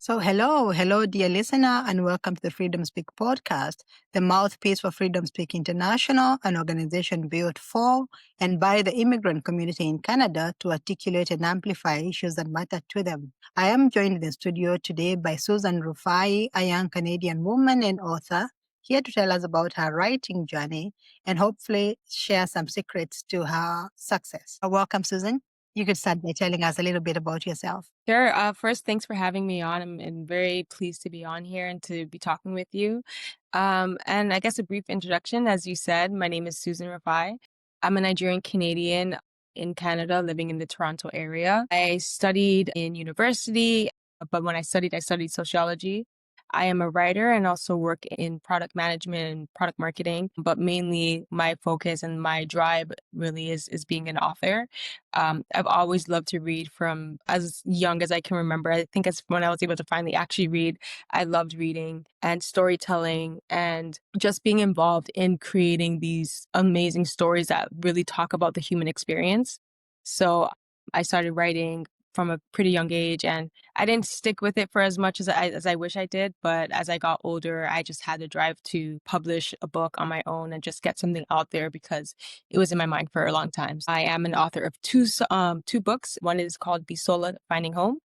So, hello, dear listener, and welcome to the Freedom Speak podcast, the mouthpiece for Freedom Speak International, an organization built for and by the immigrant community in Canada to articulate and amplify issues that matter to them. I am joined in the studio today by Susan Rufai, a young Canadian woman and author, here to tell us about her writing journey and hopefully share some secrets to her success. Welcome, Susan. You could start by telling us a little bit about yourself. Sure. First, thanks for having me on. I'm very pleased to be on here and to be talking with you. And I guess a brief introduction, as you said, my name is Susan Rufai. I'm a Nigerian Canadian in Canada, living in the Toronto area. I studied in university, but when I studied sociology. I am a writer and also work in product management and product marketing, but mainly my focus and my drive really is being an author. I've always loved to read from as young as I can remember. I think it's when I was able to finally actually read. I loved reading and storytelling and just being involved in creating these amazing stories that really talk about the human experience. So I started writing from a pretty young age, and I didn't stick with it for as much as I wish I did. But as I got older, I just had the drive to publish a book on my own and just get something out there because it was in my mind for a long time. I am an author of two books. One is called Bisola Finding Home.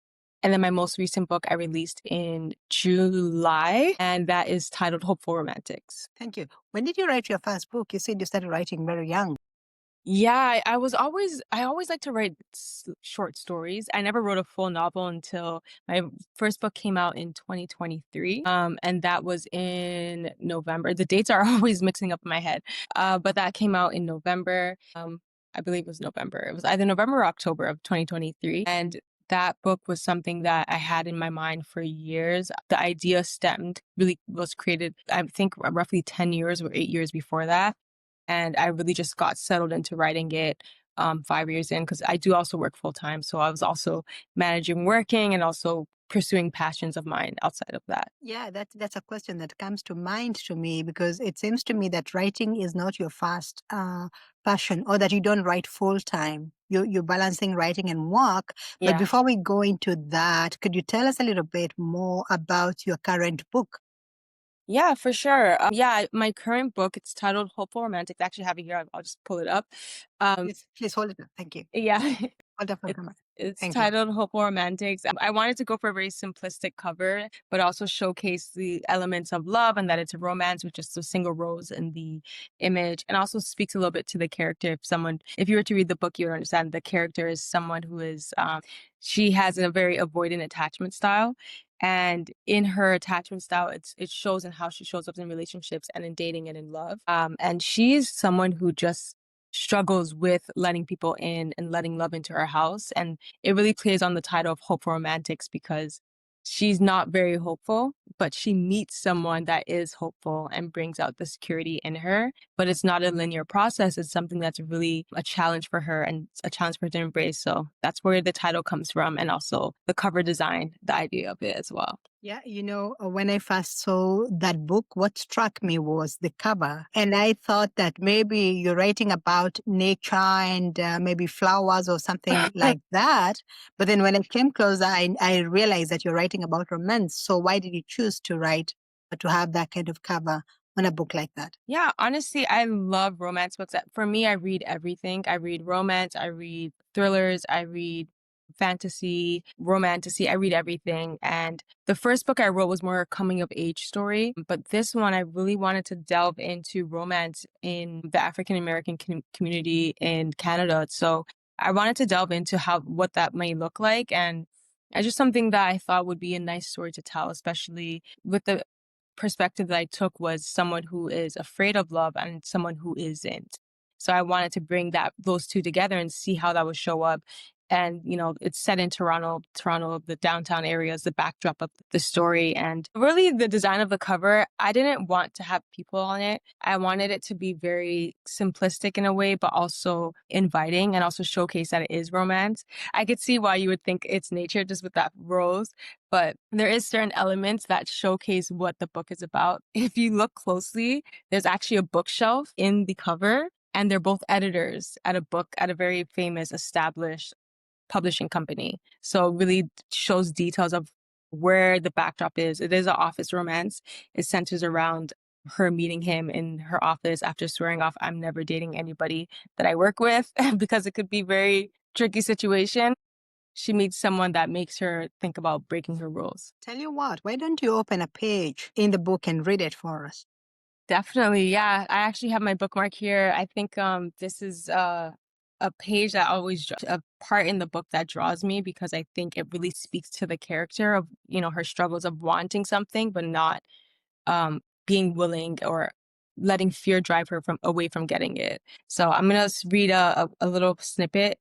And then my most recent book I released in July, and that is titled Hopeful Romantics. Thank you. When did you write your first book? You said you started writing very young. Yeah, I always like to write short stories. I never wrote a full novel until my first book came out in 2023. And that was in November. The dates are always mixing up in my head. But that came out in November. I believe it was November. It was either November or October of 2023. And that book was something that I had in my mind for years. The idea was created, I think, roughly 10 years or 8 years before that. And I really just got settled into writing it 5 years in because I do also work full time. So I was also managing working and also pursuing passions of mine outside of that. Yeah, that's a question that comes to mind to me because it seems to me that writing is not your first passion, or that you don't write full time. You're balancing writing and work. But Yeah. before we go into that, could you tell us a little bit more about your current book? Yeah, for sure. My current book, it's titled Hopeful Romantics. I actually have it here. I'll just pull it up. Um, Please hold it up. Thank you. yeah. Hold up for the It's camera. it's Thank you. titled Hopeful Romantics. I wanted to go for a very simplistic cover, but also showcase the elements of love and that it's a romance with just a single rose in the image, and also speaks a little bit to the character. If you were to read the book, you would understand the character is someone who is, she has a very avoidant attachment style. And in her attachment style, it shows in how she shows up in relationships and in dating and in love. And she's someone who just struggles with letting people in and letting love into her house. And it really plays on the title of Hopeful Romantics because she's not very hopeful, but she meets someone that is hopeful and brings out the security in her. But it's not a linear process. It's something that's really a challenge for her and a challenge for her to embrace. So that's where the title comes from, and also the cover design, the idea of it as well. Yeah, when I first saw that book, what struck me was the cover. And I thought that maybe you're writing about nature and maybe flowers or something like that. But then when I came closer, I realized that you're writing about romance. So why did you choose to write or to have that kind of cover on a book like that? Yeah, honestly, I love romance books. For me, I read everything. I read romance, I read thrillers, I read fantasy, romantasy, I read everything. And the first book I wrote was more a coming of age story. But this one, I really wanted to delve into romance in the African American community in Canada. So I wanted to delve into what that may look like. And it's just something that I thought would be a nice story to tell, especially with the perspective that I took was someone who is afraid of love and someone who isn't. So I wanted to bring those two together and see how that would show up. And, it's set in Toronto, the downtown area is the backdrop of the story. And really the design of the cover, I didn't want to have people on it. I wanted it to be very simplistic in a way, but also inviting and also showcase that it is romance. I could see why you would think it's nature just with that rose, but there is certain elements that showcase what the book is about. If you look closely, there's actually a bookshelf in the cover, and they're both editors at a very famous established publishing company. So it really shows details of where the backdrop is. It is an office romance. It centers around her meeting him in her office after swearing off, I'm never dating anybody that I work with because it could be very tricky situation. She meets someone that makes her think about breaking her rules. Tell you what, why don't you open a page in the book and read it for us? Definitely, yeah. I actually have my bookmark here. I think this is a page that always a part in the book that draws me because I think it really speaks to the character of, her struggles of wanting something but not being willing or letting fear drive her from away from getting it. So I'm gonna read a little snippet.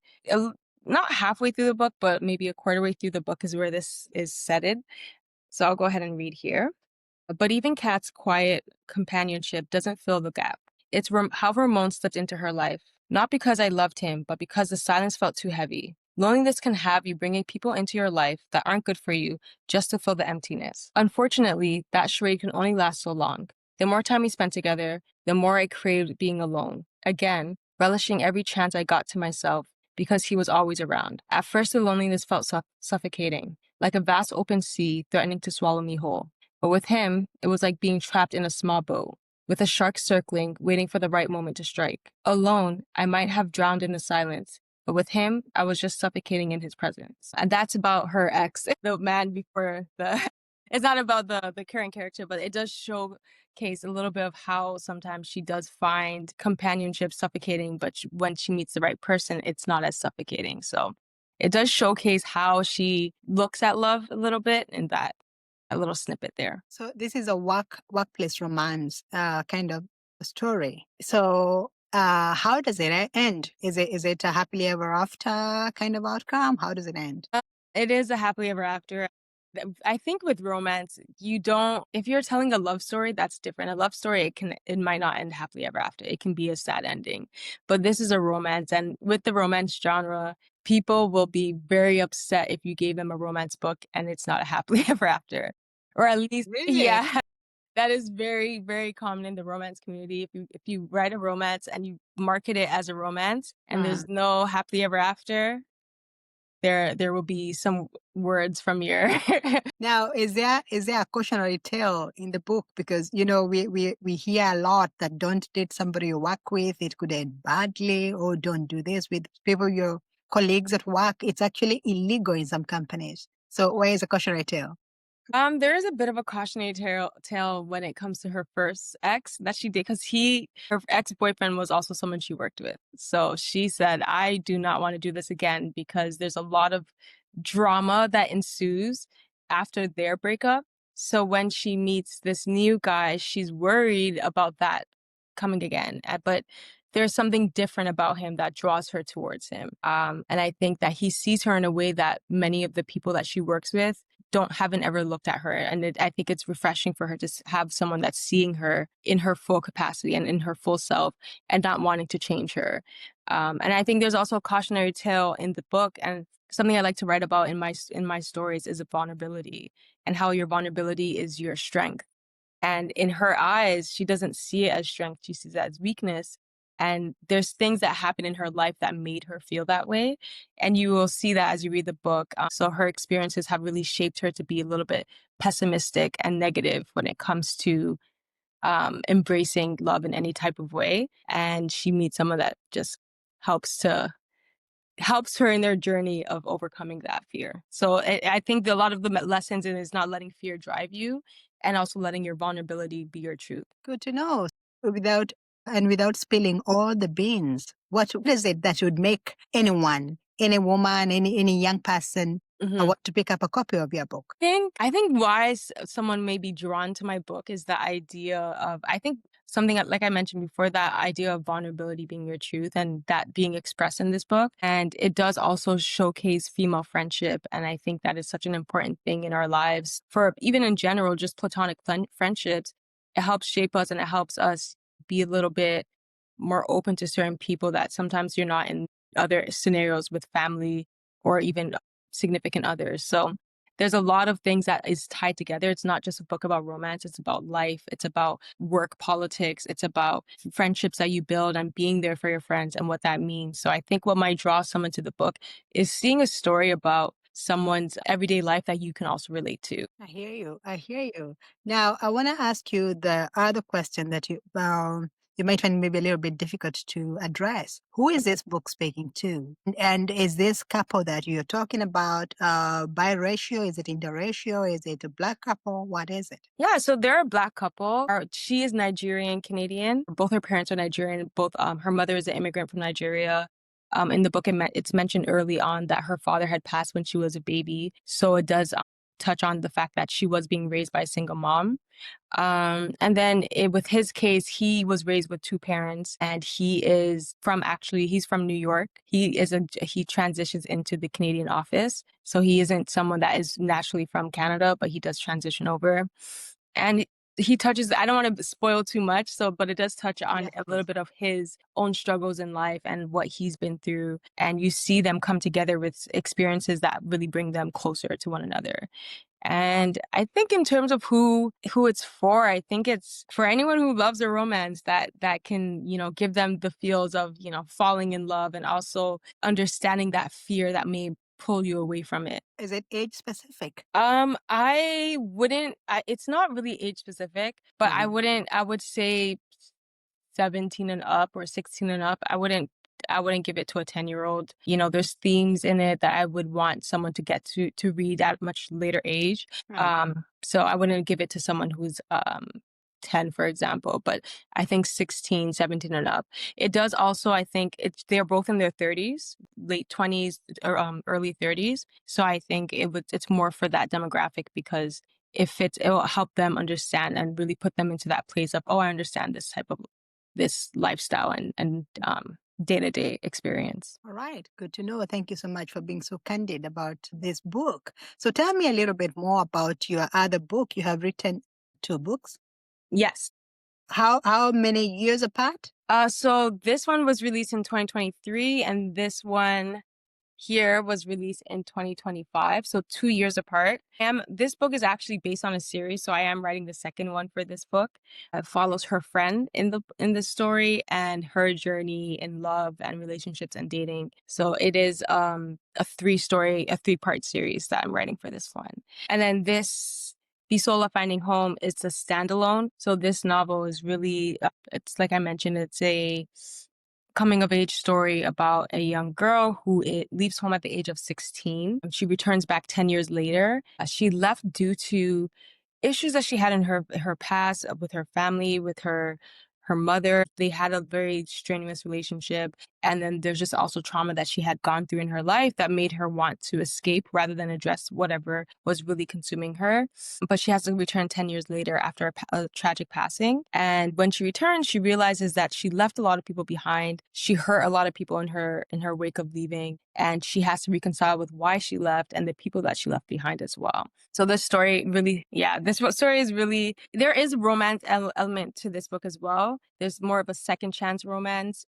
Not halfway through the book, but maybe a quarter way through the book is where this is setted. So I'll go ahead and read here. But even Kat's quiet companionship doesn't fill the gap. It's how Ramon slipped into her life. Not because I loved him, but because the silence felt too heavy. Loneliness can have you bringing people into your life that aren't good for you just to fill the emptiness. Unfortunately, that charade can only last so long. The more time we spent together, the more I craved being alone. Again, relishing every chance I got to myself because he was always around. At first, the loneliness felt suffocating, like a vast open sea threatening to swallow me whole. But with him, it was like being trapped in a small boat, with a shark circling, waiting for the right moment to strike. Alone, I might have drowned in the silence, but with him, I was just suffocating in his presence. And that's about her ex, the man before the. It's not about the current character, but it does showcase a little bit of how sometimes she does find companionship suffocating, but when she meets the right person, it's not as suffocating. So it does showcase how she looks at love a little bit in that a little snippet there. So this is a workplace romance kind of story. So how does it end? Is it a happily ever after kind of outcome? How does it end? It is a happily ever after. I think with romance, you don't, if you're telling a love story, that's different. A love story, it might not end happily ever after. It can be a sad ending. But this is a romance. And with the romance genre, people will be very upset if you gave them a romance book and it's not a happily ever after. Or at least, Really? yeah, that is very, very common in the romance community. If you write a romance and you market it as a romance and there's no happily ever after, there will be some words from your. Now, is there a cautionary tale in the book? Because we hear a lot that don't date somebody you work with; it could end badly, or don't do this with people your colleagues at work. It's actually illegal in some companies. So, where is the cautionary tale? There is a bit of a cautionary tale when it comes to her first ex that she did, because her ex-boyfriend was also someone she worked with. So she said, I do not want to do this again because there's a lot of drama that ensues after their breakup. So when she meets this new guy, she's worried about that coming again. But there's something different about him that draws her towards him. And I think that he sees her in a way that many of the people that she works with haven't ever looked at her. And I think it's refreshing for her to have someone that's seeing her in her full capacity and in her full self and not wanting to change her. And I think there's also a cautionary tale in the book, and something I like to write about in my stories is a vulnerability and how your vulnerability is your strength. And in her eyes, she doesn't see it as strength. She sees it as weakness. And there's things that happen in her life that made her feel that way. And you will see that as you read the book. So her experiences have really shaped her to be a little bit pessimistic and negative when it comes to embracing love in any type of way. And she meets someone that just helps her in their journey of overcoming that fear. So I think a lot of the lessons in is not letting fear drive you and also letting your vulnerability be your truth. Good to know. Without spilling all the beans, what is it that would make anyone, any woman, any young person, want to pick up a copy of your book? I think why someone may be drawn to my book is the idea of, I think something like I mentioned before, that idea of vulnerability being your truth and that being expressed in this book. And it does also showcase female friendship. And I think that is such an important thing in our lives for even in general, just platonic friendships. It helps shape us and it helps us be a little bit more open to certain people that sometimes you're not in other scenarios with family or even significant others. So there's a lot of things that is tied together. It's not just a book about romance. It's about life. It's about work politics. It's about friendships that you build and being there for your friends and what that means. So I think what might draw someone to the book is seeing a story about someone's everyday life that you can also relate to. I hear you. I hear you. Now, I want to ask you the other question that you might find maybe a little bit difficult to address. Who is this book speaking to? And is this couple that you're talking about biracial? Is it interracial? Is it a Black couple? What is it? Yeah, so they're a Black couple. She is Nigerian Canadian. Both her parents are Nigerian. Both her mother is an immigrant from Nigeria. In the book, it's mentioned early on that her father had passed when she was a baby. So it does touch on the fact that she was being raised by a single mom. And then with his case, he was raised with two parents, and he's from New York. He transitions into the Canadian office. So he isn't someone that is naturally from Canada, but he does transition over. And he touches, I don't want to spoil too much, but it does touch on a little bit of his own struggles in life and what he's been through. And you see them come together with experiences that really bring them closer to one another. And I think in terms of who it's for, I think it's for anyone who loves a romance that can, give them the feels of, falling in love and also understanding that fear that may pull you away from it. Is it age specific? I wouldn't, it's not really age specific, but I would say 17 and up or 16 and up. I wouldn't give it to a 10-year-old. There's themes in it that I would want someone to get to read at a much later age. Right. So I wouldn't give it to someone who's 10, for example, but I think 16, 17 and up. It does also, I think they're both in their 30s, late 20s or early 30s. So I think it's more for that demographic because it will help them understand and really put them into that place of, oh, I understand this lifestyle and day-to-day experience. All right. Good to know. Thank you so much for being so candid about this book. So tell me a little bit more about your other book. You have written 2 books. Yes. How many years apart? So this one was released in 2023, and this one here was released in 2025, so 2 years apart. This book is actually based on a series, so I am writing the second one for this book. It follows her friend in the story and her journey in love and relationships and dating. So it is a 3-part series that I'm writing for this one. And then this Bisola Finding Home is a standalone. So this novel is really, it's like I mentioned, it's a coming of age story about a young girl who leaves home at the age of 16. She returns back 10 years later. She left due to issues that she had in her past with her family, with her mother. They had a very strenuous relationship. And then there's just also trauma that she had gone through in her life that made her want to escape rather than address whatever was really consuming her. But she has to return 10 years later after a tragic passing. And when she returns, she realizes that she left a lot of people behind. She hurt a lot of people in her wake of leaving. And she has to reconcile with why she left and the people that she left behind as well. So this story really, this story is really, there is romance element to this book as well. There's more of a second chance romance.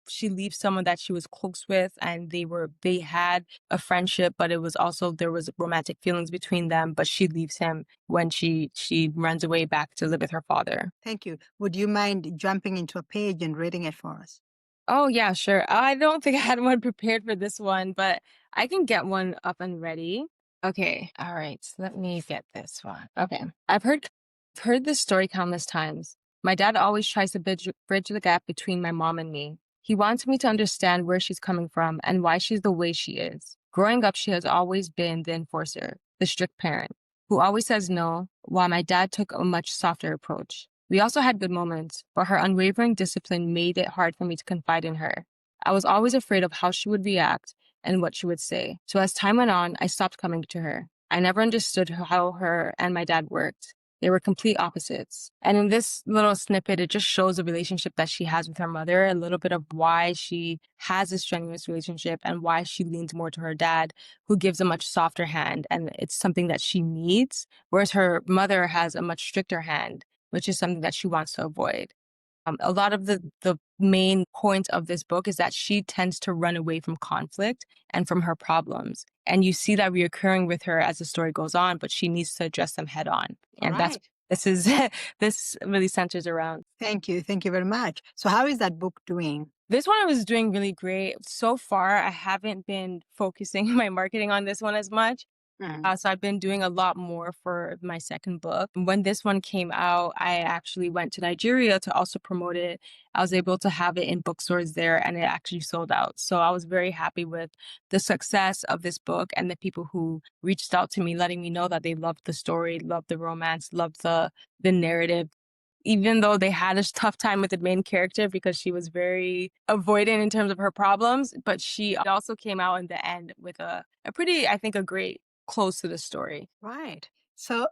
She leaves someone that she was close with and they had a friendship, but it was also, there was romantic feelings between them, but she leaves him when she runs away back to live with her father. Thank you. Would you mind jumping into a page and reading it for us? Oh, yeah, sure. I don't think I had one prepared for this one, but I can get one up and ready. Okay. All right. So let me get this one. Okay. I've heard this story countless times. My dad always tries to bridge the gap between my mom and me. He wants me to understand where she's coming from and why she's the way she is. Growing up, she has always been the enforcer, the strict parent, who always says no, while my dad took a much softer approach. We also had good moments, but her unwavering discipline made it hard for me to confide in her. I was always afraid of how she would react and what she would say. So as time went on, I stopped coming to her. I never understood how her and my dad worked. They were complete opposites. And in this little snippet, it just shows the relationship that she has with her mother, a little bit of why she has a strenuous relationship and why she leans more to her dad, who gives a much softer hand. And it's something that she needs, whereas her mother has a much stricter hand, which is something that she wants to avoid. A lot of the main point of this book is that she tends to run away from conflict and from her problems. And you see that reoccurring with her as the story goes on, but she needs to address them head on. And this really centers around. Thank you. Thank you very much. So how is that book doing? This one I was doing really great. So far, I haven't been focusing my marketing on this one as much. Mhm. So I've been doing a lot more for my second book. When this one came out, I actually went to Nigeria to also promote it. I was able to have it in bookstores there and it actually sold out. So I was very happy with the success of this book and the people who reached out to me, letting me know that they loved the story, loved the romance, loved the narrative. Even though they had a tough time with the main character because she was very avoidant in terms of her problems, but she also came out in the end with a pretty, I think, a great close to the story. Right. So,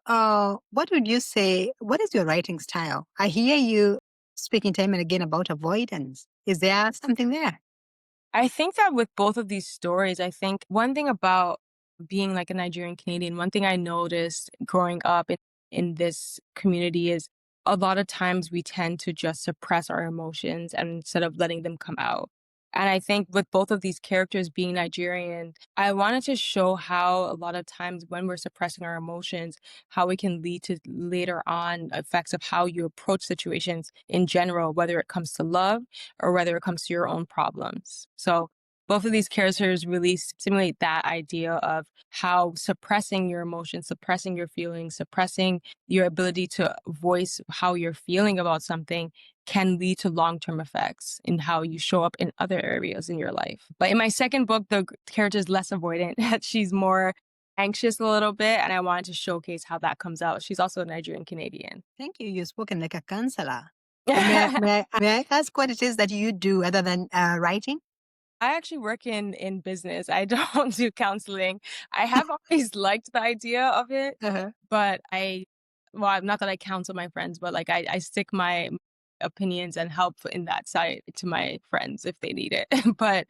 what would you say? What is your writing style? I hear you speaking time and again about avoidance. Is there something there? I think that with both of these stories, I think one thing about being like a Nigerian Canadian, one thing I noticed growing up in this community is a lot of times we tend to just suppress our emotions and instead of letting them come out. And I think with both of these characters being Nigerian, I wanted to show how a lot of times when we're suppressing our emotions, how it can lead to later on effects of how you approach situations in general, whether it comes to love or whether it comes to your own problems. So both of these characters really stimulate that idea of how suppressing your emotions, suppressing your feelings, suppressing your ability to voice how you're feeling about something can lead to long-term effects in how you show up in other areas in your life. But in my second book, the character is less avoidant. She's more anxious a little bit, and I wanted to showcase how that comes out. She's also a Nigerian Canadian. Thank you. You've spoken like a counselor. And may I ask what it is that you do other than writing? I actually work in business. I don't do counseling. I have always liked the idea of it, Uh-huh. but not that I counsel my friends, but like I stick my opinions and help in that side to my friends if they need it. But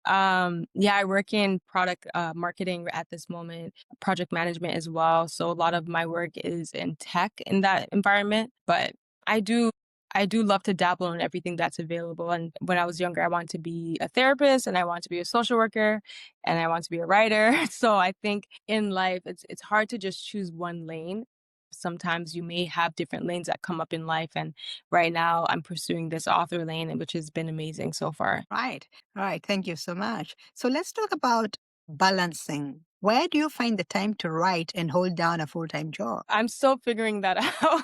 yeah, I work in product marketing at this moment, project management as well. So a lot of my work is in tech in that environment, but I do I do love to dabble in everything that's available. And when I was younger, I wanted to be a therapist and I wanted to be a social worker and I want to be a writer. So I think in life it's hard to just choose one lane. Sometimes you may have different lanes that come up in life and right now I'm pursuing this author lane which has been amazing so far. Right. All right. Thank you so much. So let's talk about balancing. Where do you find the time to write and hold down a full-time job? I'm still figuring that out.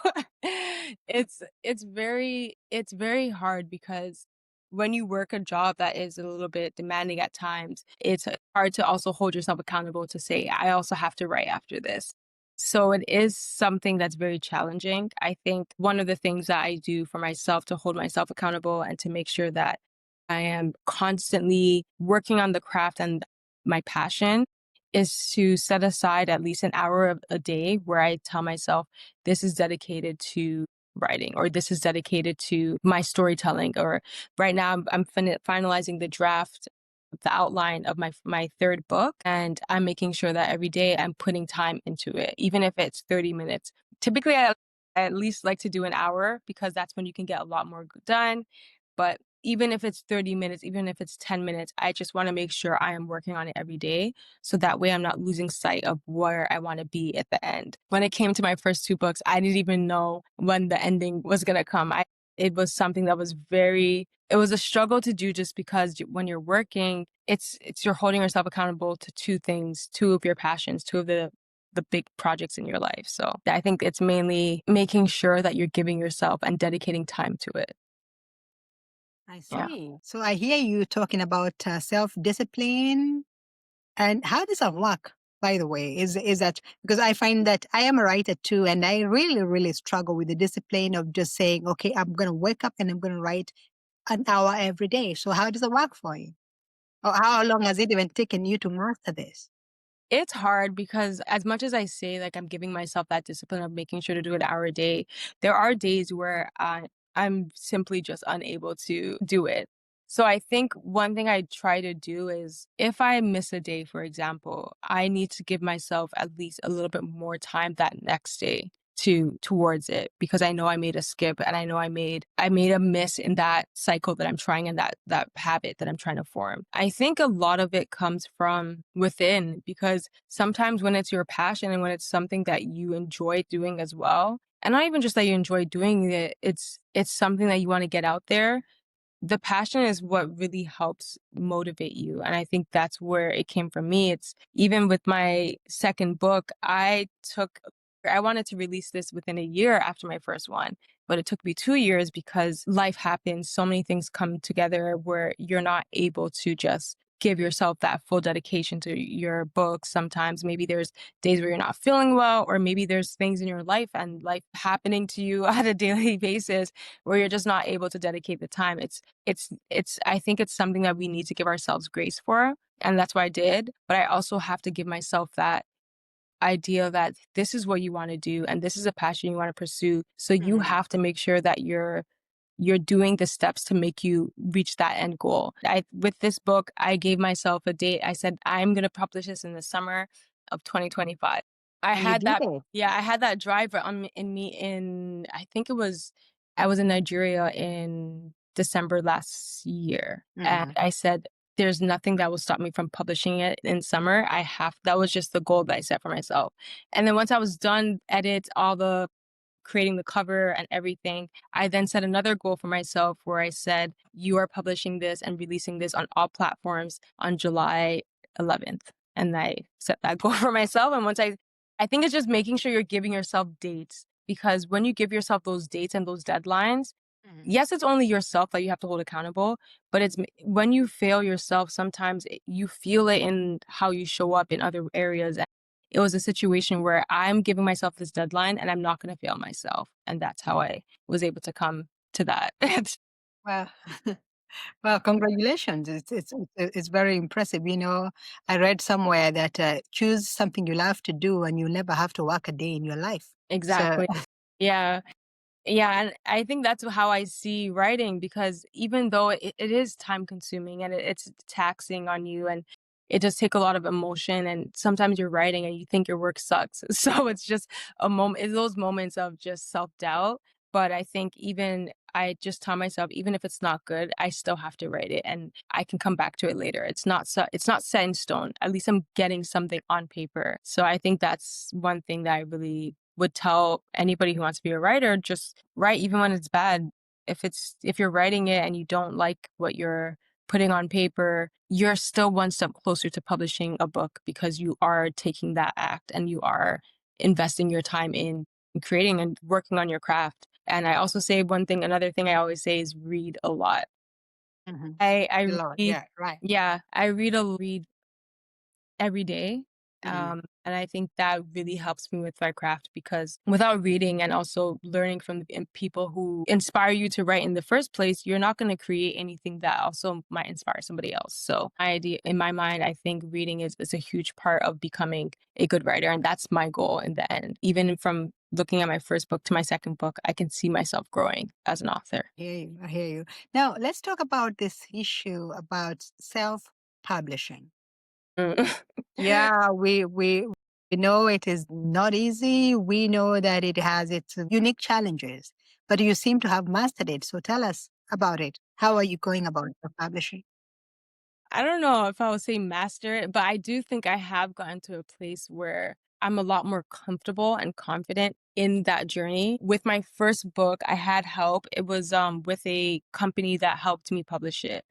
It's very hard because when you work a job that is a little bit demanding at times, it's hard to also hold yourself accountable to say, I also have to write after this. So it is something that's very challenging. I think one of the things that I do for myself to hold myself accountable and to make sure that I am constantly working on the craft and my passion is to set aside at least an hour of a day where I tell myself, this is dedicated to writing, or this is dedicated to my storytelling, or right now I'm finalizing the draft, the outline of my third book, and I'm making sure that every day I'm putting time into it, even if it's 30 minutes. Typically, I at least like to do an hour because that's when you can get a lot more done. But even if it's 30 minutes, even if it's 10 minutes, I just want to make sure I am working on it every day. So that way I'm not losing sight of where I want to be at the end. When it came to my first two books, I didn't even know when the ending was going to come. It was something that was it was a struggle to do just because when you're working, it's you're holding yourself accountable to two things, two of your passions, two of the big projects in your life. So I think it's mainly making sure that you're giving yourself and dedicating time to it. I Yeah. see. So I hear you talking about self-discipline. And how does that work, by the way? Is that because I find that I am a writer too, and I really, really struggle with the discipline of just saying, okay, I'm going to wake up and I'm going to write an hour every day. So how does it work for you? Or how long has it even taken you to master this? It's hard because as much as I say, like, I'm giving myself that discipline of making sure to do an hour a day, there are days where I'm simply just unable to do it. So I think one thing I try to do is if I miss a day, for example, I need to give myself at least a little bit more time that next day towards it because I know I made a skip and I know I made a miss in that cycle that I'm trying and that habit that I'm trying to form. I think a lot of it comes from within because sometimes when it's your passion and when it's something that you enjoy doing as well, and not even just that you enjoy doing it, it's something that you want to get out there. the passion is what really helps motivate you. And I think that's where it came from me. It's even with my second book, I wanted to release this within a year after my first one, but it took me 2 years because life happens. So many things come together where you're not able to just give yourself that full dedication to your book. Sometimes maybe there's days where you're not feeling well, or maybe there's things in your life and life happening to you on a daily basis where you're just not able to dedicate the time. I think it's something that we need to give ourselves grace for. And that's what I did. But I also have to give myself that idea that this is what you want to do and this is a passion you want to pursue. So you Mhm. have to make sure that you're doing the steps to make you reach that end goal. With this book, I gave myself a date. I said I'm going to publish this in the summer of 2025. I And you had did that it. Yeah, I had that drive in me I think I was in Nigeria in December last year. And Mhm. I said there's nothing that will stop me from publishing it in summer. That was just the goal that I set for myself. And then once I was done all the creating the cover and everything, I then set another goal for myself where I said, you are publishing this and releasing this on all platforms on July 11th. And I set that goal for myself. And I think it's just making sure you're giving yourself dates, because when you give yourself those dates and those deadlines, Mhm. yes, it's only yourself that you have to hold accountable, but when you fail yourself, sometimes you feel it in how you show up in other areas. It was a situation where I'm giving myself this deadline and I'm not going to fail myself. And that's how I was able to come to that. Well, well, congratulations. It's very impressive. I read somewhere that choose something you love to do and you'll never have to work a day in your life. So, Exactly. Yeah. Yeah, and I think that's how I see writing, because even though it is time consuming and it's taxing on you, and it does take a lot of emotion, and sometimes you're writing and you think your work sucks. So it's just it's those moments of just self-doubt. But I think I just tell myself, even if it's not good, I still have to write it and I can come back to it later. It's not set in stone. At least I'm getting something on paper. So I think that's one thing that I really would tell anybody who wants to be a writer: just write even when it's bad. If you're writing it and you don't like what you're putting on paper, you're still one step closer to publishing a book, because you are taking that act and you are investing your time in creating and working on your craft. And I also say another thing I always say is read a lot. mhm. I A lot. read, Yeah, right. yeah, I read every day. Mhm. And I think that really helps me with my craft, because without reading and also learning from people who inspire you to write in the first place, you're not going to create anything that also might inspire somebody else. So in my mind, I think reading is a huge part of becoming a good writer. And that's my goal in the end. Even from looking at my first book to my second book, I can see myself growing as an author. I hear you. Now, let's talk about this issue about self-publishing. Mm. Yeah, we know it is not easy. We know that it has its unique challenges, but you seem to have mastered it. So tell us about it. How are you going about self-publishing? I don't know if I would say master it, but I do think I have gotten to a place where I'm a lot more comfortable and confident in that journey. With my first book, I had help. It was with a company that helped me publish it.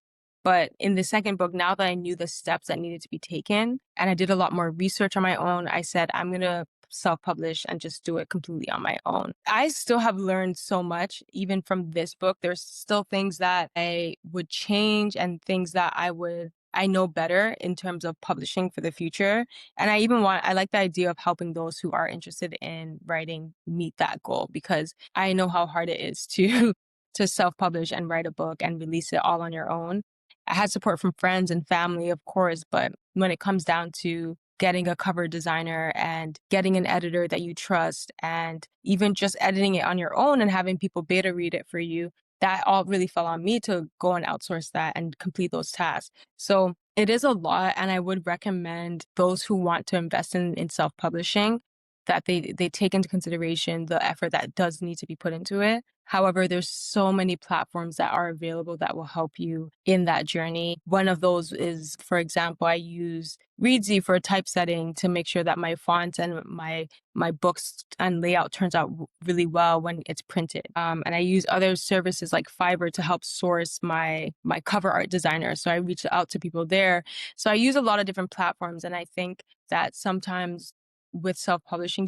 But in the second book, now that I knew the steps that needed to be taken and I did a lot more research on my own, I said, I'm going to self-publish and just do it completely on my own. I still have learned so much even from this book. There's still things that I would change and things that I know better in terms of publishing for the future. And I like the idea of helping those who are interested in writing meet that goal, because I know how hard it is to to self-publish and write a book and release it all on your own. I had support from friends and family, of course, but when it comes down to getting a cover designer and getting an editor that you trust and even just editing it on your own and having people beta read it for you, that all really fell on me to go and outsource that and complete those tasks. So it is a lot. And I would recommend those who want to invest in self publishing that they take into consideration the effort that does need to be put into it. However, there's so many platforms that are available that will help you in that journey. One of those is, for example, I use Readsy for typesetting to make sure that my font and my books and layout turns out really well when it's printed. And I use other services like Fiverr to help source my cover art designer. So I reach out to people there. So I use a lot of different platforms, and I think that sometimes with self-publishing,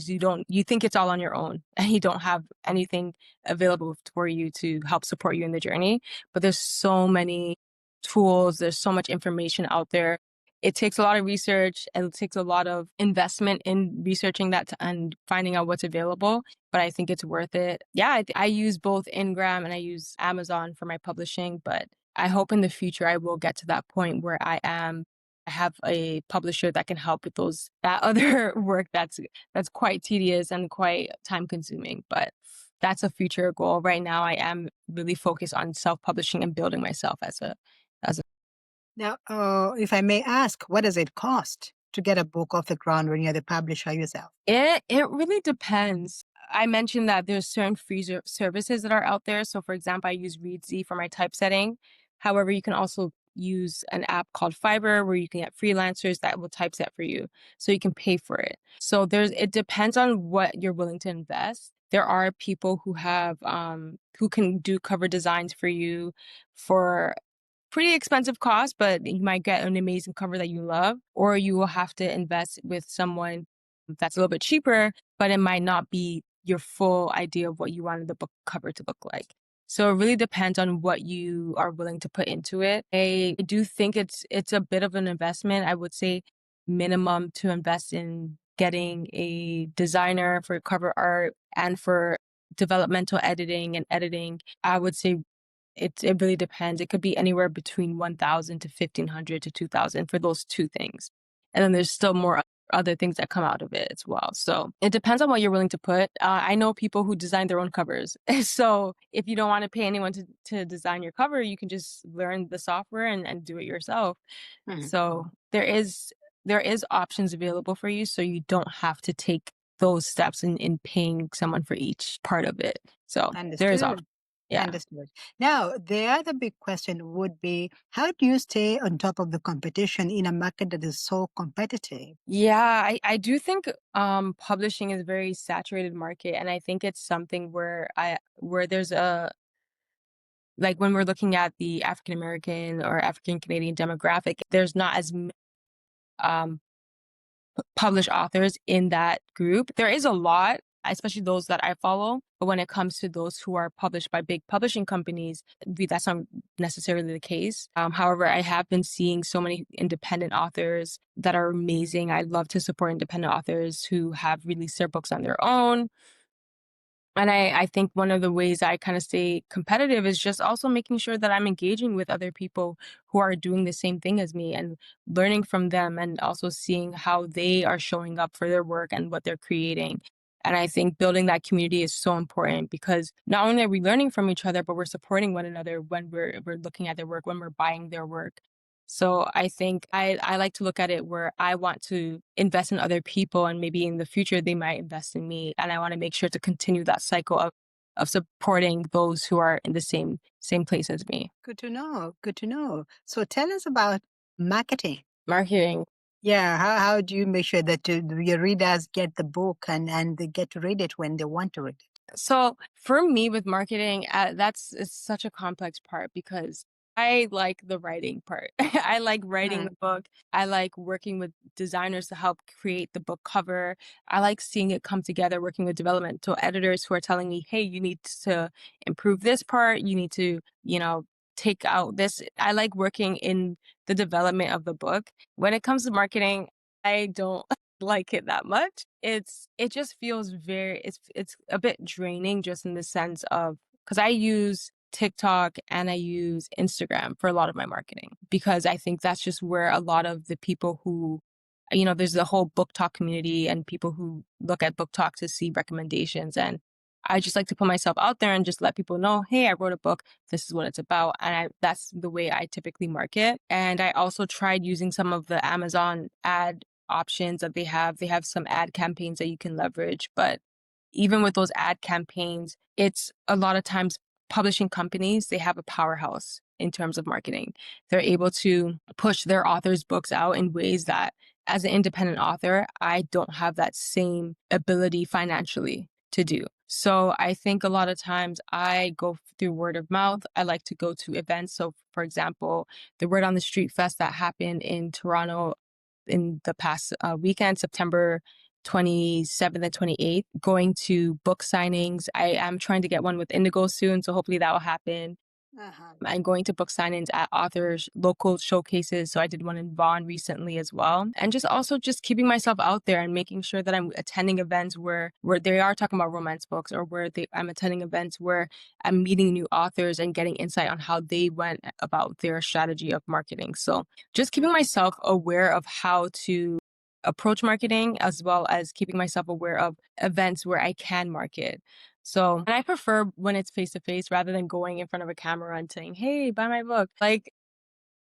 you think it's all on your own and you don't have anything available for you to help support you in the journey. But there's so many tools, there's so much information out there. It takes a lot of research and it takes a lot of investment in researching that and finding out what's available. But I think it's worth it. Yeah, I use both Ingram and I use Amazon for my publishing, but I hope in the future I will get to that point where I have a publisher that can help with that other work that's quite tedious and quite time consuming. But that's a future goal. Right now, I am really focused on self-publishing and building myself as a. Now, if I may ask, what does it cost to get a book off the ground when you're the publisher yourself? It really depends. I mentioned that there's certain free services that are out there. So, for example, I use Readsy for my typesetting. However, you can also use an app called Fiverr where you can get freelancers that will typeset for you, so you can pay for it. So it depends on what you're willing to invest. There are people who can do cover designs for you for pretty expensive cost, but you might get an amazing cover that you love, or you will have to invest with someone that's a little bit cheaper, but it might not be your full idea of what you wanted the book cover to look like. So it really depends on what you are willing to put into it. I do think it's a bit of an investment. I would say minimum to invest in getting a designer for cover art and for developmental editing and editing. I would say it really depends. It could be anywhere between 1,000 to 1,500 to 2,000 for those two things. And then there's still more other things that come out of it as well. So it depends on what you're willing to put. I know people who design their own covers. So if you don't want to pay anyone to design your cover, you can just learn the software and do it yourself. So there is options available for you, so you don't have to take those steps in paying someone for each part of it. So there is options. Understood. Yeah. Understood. Now, the other big question would be, how do you stay on top of the competition in a market that is so competitive? Yeah, I do think publishing is a very saturated market, and I think it's something where there's a like when we're looking at the African American or African Canadian demographic, there's not as um published authors in that group. There is a lot, especially those that I follow. But when it comes to those who are published by big publishing companies, that's not necessarily the case. However, I have been seeing so many independent authors that are amazing. I love to support independent authors who have released their books on their own. And I think one of the ways I kind of stay competitive is just also making sure that I'm engaging with other people who are doing the same thing as me and learning from them and also seeing how they are showing up for their work and what they're creating. And I think building that community is so important because not only are we learning from each other, but we're supporting one another when we're looking at their work, when we're buying their work. So I think I like to look at it where I want to invest in other people and maybe in the future they might invest in me. And I want to make sure to continue that cycle of supporting those who are in the same place as me. Good to know. Good to know. So tell us about marketing. Marketing. Yeah, how do you make sure that your readers get the book and they get to read it when they want to read it? So for me with marketing, it's such a complex part because I like the writing part. I like writing the book. I like working with designers to help create the book cover. I like seeing it come together, working with developmental editors who are telling me, hey, you need to improve this part. You need to, take out this. I like working in the development of the book. When it comes to marketing, I don't like it that much. It just feels it's a bit draining just in the sense of because I use TikTok and I use Instagram for a lot of my marketing because I think that's just where a lot of the people who there's the whole book talk community and people who look at book talk to see recommendations, and I just like to put myself out there and just let people know, hey, I wrote a book. This is what it's about. And that's the way I typically market. And I also tried using some of the Amazon ad options that they have. They have some ad campaigns that you can leverage, but even with those ad campaigns, it's a lot of times publishing companies, they have a powerhouse in terms of marketing. They're able to push their authors' books out in ways that, as an independent author, I don't have that same ability financially to do. So I think a lot of times I go through word of mouth. I like to go to events. So, for example, the Word on the Street Fest that happened in Toronto in the past weekend, September 27th and 28th, going to book signings. I am trying to get one with Indigo soon, so hopefully that will happen. Uh-huh. I'm going to book signings at authors' local showcases. So I did one in Vaughan recently as well. And just also just keeping myself out there and making sure that I'm attending events where they are talking about romance books, or I'm attending events where I'm meeting new authors and getting insight on how they went about their strategy of marketing. So just keeping myself aware of how to approach marketing, as well as keeping myself aware of events where I can market. So, and I prefer when it's face to face rather than going in front of a camera and saying, "Hey, buy my book." Like,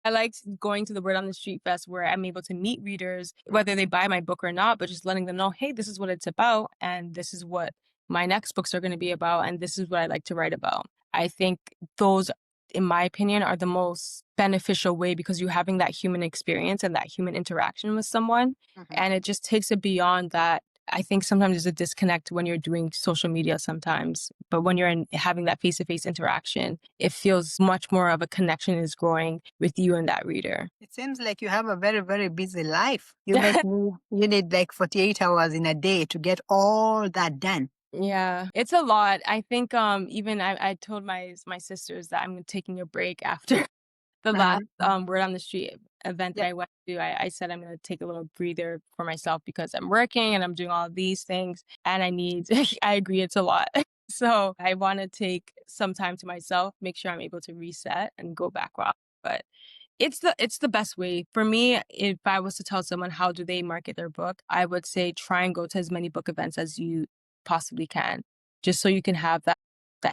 I liked going to the Word on the Street Fest where I'm able to meet readers, whether they buy my book or not, but just letting them know, "Hey, this is what it's about, and this is what my next books are going to be about, and this is what I like to write about." I think those, in my opinion, are the most beneficial way, because you're having that human experience and that human interaction with someone. Mhm. And it just takes it beyond that. I think sometimes there's a disconnect when you're doing social media sometimes, but when you're having that face-to-face interaction, it feels much more of a connection is growing with you and that reader. It seems like you have a very, very busy life. You need like 48 hours in a day to get all that done. Yeah, it's a lot. I think even I told my sisters that I'm taking a break after the Uh-huh. last Word on the Street event that Yep. I went to. I said I'm gonna take a little breather for myself because I'm working and I'm doing all of these things, and I need I agree it's a lot. So I wanna take some time to myself, make sure I'm able to reset and go back up. But it's the best way. For me, if I was to tell someone how do they market their book, I would say try and go to as many book events as you possibly can, just so you can have that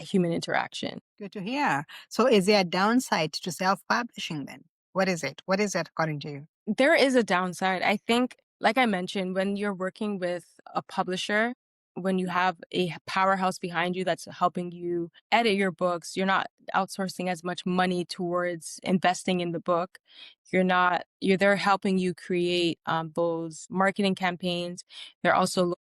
human interaction. Good to hear. So is there a downside to self-publishing then? What is it? What is it according to you? There is a downside. I think, like I mentioned, when you're working with a publisher, when you have a powerhouse behind you that's helping you edit your books, you're not outsourcing as much money towards investing in the book. They're helping you create those marketing campaigns. They're also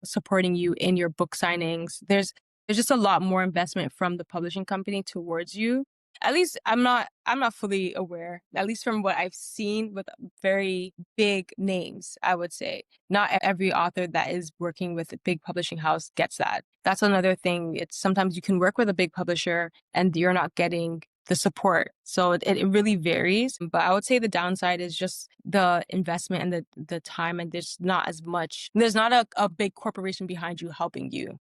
supporting you in your book signings. There's just a lot more investment from the publishing company towards you. At least I'm not fully aware, at least from what I've seen with very big names, I would say. Not every author that is working with a big publishing house gets that. That's another thing. It's sometimes you can work with a big publisher and you're not getting the support. So it really varies. But I would say the downside is just the investment and the time, and there's not a big corporation behind you helping you.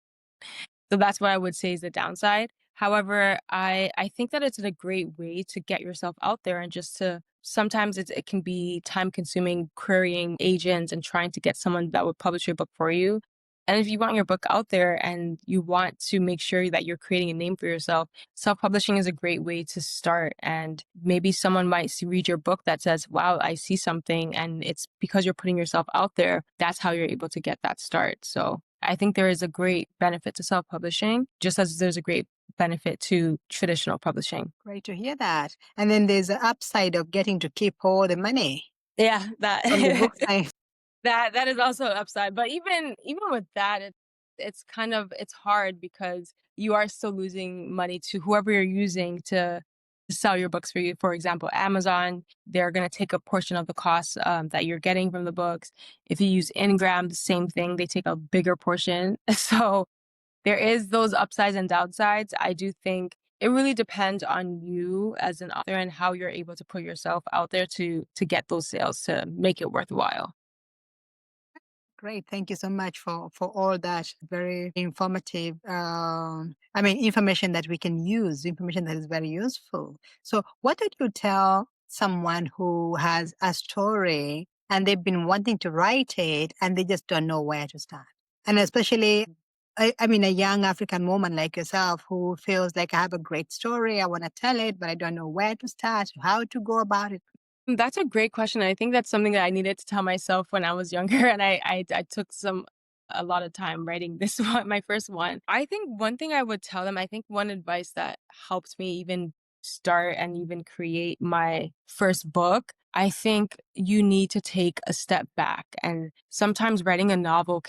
So that's what I would say is the downside. However, I think that it's a great way to get yourself out there, and just to sometimes it can be time consuming querying agents and trying to get someone that would publish your book for you. And if you want your book out there and you want to make sure that you're creating a name for yourself, self-publishing is a great way to start. And maybe someone might read your book that says, "Wow, I see something." And it's because you're putting yourself out there. That's how you're able to get that start. So I think there is a great benefit to self-publishing, just as there's a great benefit to traditional publishing. Great to hear that. And then there's the upside of getting to keep all the money Yeah, from the book that side. that is also an upside. But even with that, it's kind of it's hard because you are still losing money to whoever you're using to sell your books for you. For example, Amazon, they're going to take a portion of the cost that you're getting from the books. If you use Ingram, the same thing, they take a bigger portion. So there is those upsides and downsides. I do think it really depends on you as an author and how you're able to put yourself out there to get those sales to make it worthwhile. Great. Thank you so much for all that very informative, information that we can use, information that is very useful. So what would you tell someone who has a story and they've been wanting to write it and they just don't know where to start? And especially, a young African woman like yourself who feels like I have a great story, I want to tell it, but I don't know where to start, how to go about it. That's a great question. I think that's something that I needed to tell myself when I was younger, and I took a lot of time writing this one, my first one. I think one thing I would tell them, I think one advice that helped me even start and even create my first book, I think you need to take a step back. And sometimes writing a novel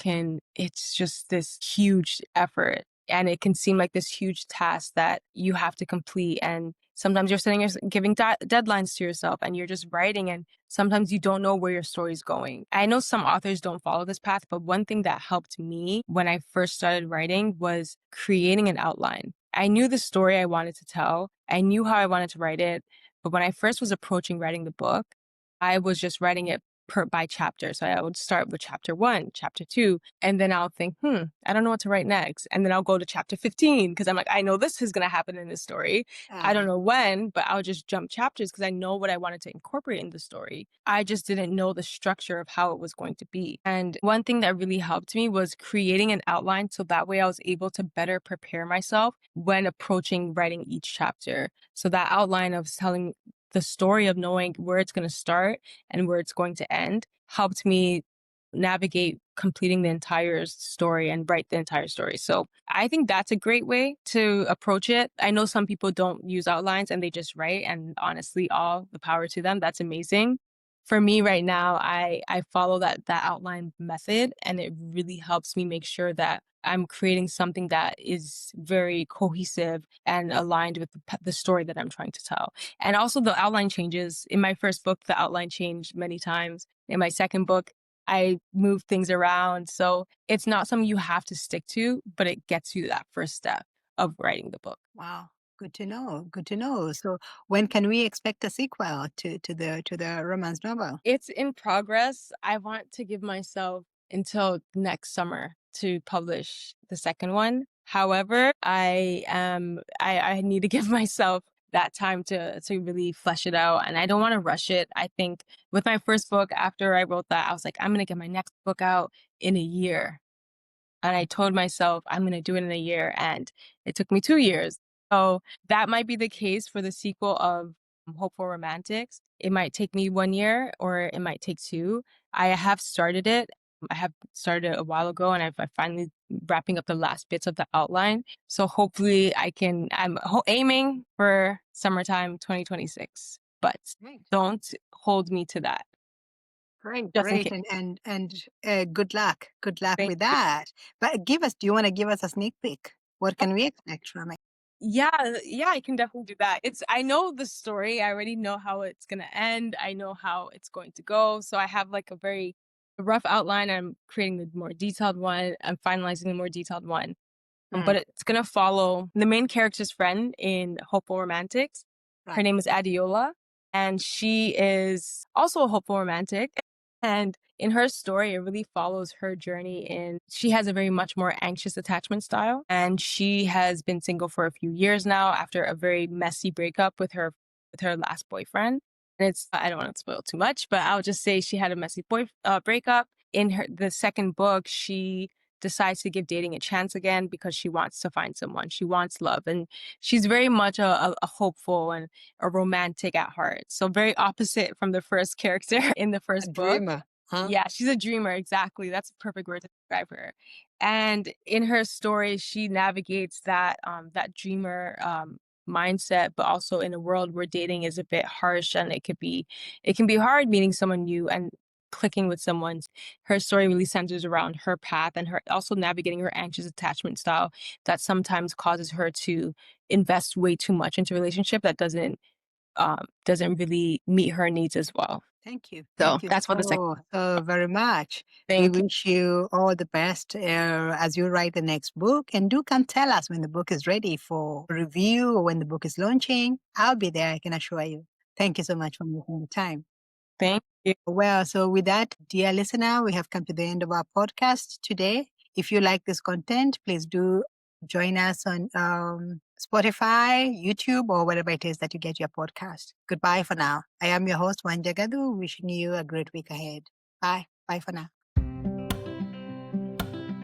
it's just this huge effort. And it can seem like this huge task that you have to complete. And sometimes you're giving deadlines to yourself and you're just writing, and sometimes you don't know where your story's going. I know some authors don't follow this path, but one thing that helped me when I first started writing was creating an outline. I knew the story I wanted to tell. I knew how I wanted to write it. But when I first was approaching writing the book, I was just writing it by chapter. So I would start with chapter 1, chapter 2, and then I'll think, I don't know what to write next. And then I'll go to chapter 15 because I'm like, I know this is going to happen in this story. I don't Uh, know when, but I'll just jump chapters because I know what I wanted to incorporate in the story. I just didn't know the structure of how it was going to be. And one thing that really helped me was creating an outline so that way I was able to better prepare myself when approaching writing each chapter. So that outline of telling the story, of knowing where it's going to start and where it's going to end, helped me navigate completing the entire story and write the entire story. So I think that's a great way to approach it. I know some people don't use outlines and they just write, and honestly, all the power to them. That's amazing. For me right now, I follow that outline method, and it really helps me make sure that I'm creating something that is very cohesive and aligned with the story that I'm trying to tell. And also the outline changes. In my first book, the outline changed many times. In my second book, I moved things around. So it's not something you have to stick to, but it gets you that first step of writing the book. wow, good to know. Good to know. So when can we expect a sequel to the romance novel? It's in progress. I want to give myself until next summer to publish the second one. However, I need to give myself that time to really flesh it out, and I don't want to rush it. I think with my first book, after I wrote that, I was like, I'm gonna get my next book out in a year. And I told myself I'm going to do it in a year, and it took me 2 years. So that might be the case for the sequel of Hopeful Romantics. It might take me 1 year or it might take 2. I have started it. I have started it a while ago, and I'm finally wrapping up the last bits of the outline. So hopefully I'm aiming for summertime 2026, but Great. don't hold me to that, Great, just in great, case. and good luck. Good luck Thank with that. But do you want to give us a sneak peek? What can we expect from it? Yeah, I can definitely do that. I know the story. I already know how it's gonna end. I know how it's going to go. So I have like a very rough outline. I'm creating the more detailed one. I'm finalizing the more detailed one. But Mm, it's gonna follow the main character's friend in Hopeful Romantics. Her right. name is Adiola, and she is also a hopeful romantic. And in her story, it really follows her journey she has a very much more anxious attachment style. And she has been single for a few years now after a very messy breakup with her last boyfriend. And I don't want to spoil too much, but I'll just say she had a messy breakup. In the second book, she decides to give dating a chance again because she wants to find someone. She wants love. And she's very much a hopeful and a romantic at heart. So very opposite from the first character in the A first book. dreamer, huh? Yeah, she's a dreamer. Exactly. That's a perfect word to describe her. And in her story, she navigates that dreamer mindset, but also in a world where dating is a bit harsh and it can be hard meeting someone new and clicking with someone. Her story really centers around her path and her also navigating her anxious attachment style that sometimes causes her to invest way too much into a relationship that doesn't really meet her needs as well. Thank you. So Thank you that's what the second. so very much. We Thank you. wish you all the best as you write the next book. And do come tell us when the book is ready for review or when the book is launching. I'll be there, I can assure you. Thank you so much for making the time. Thank you. Well, so with that, dear listener, we have come to the end of our podcast today. If you like this content, please do join us on Spotify, YouTube, or wherever it is that you get your podcast. Goodbye for now. I am your host, Wanja Gadu, wishing you a great week ahead. Bye. Bye for now.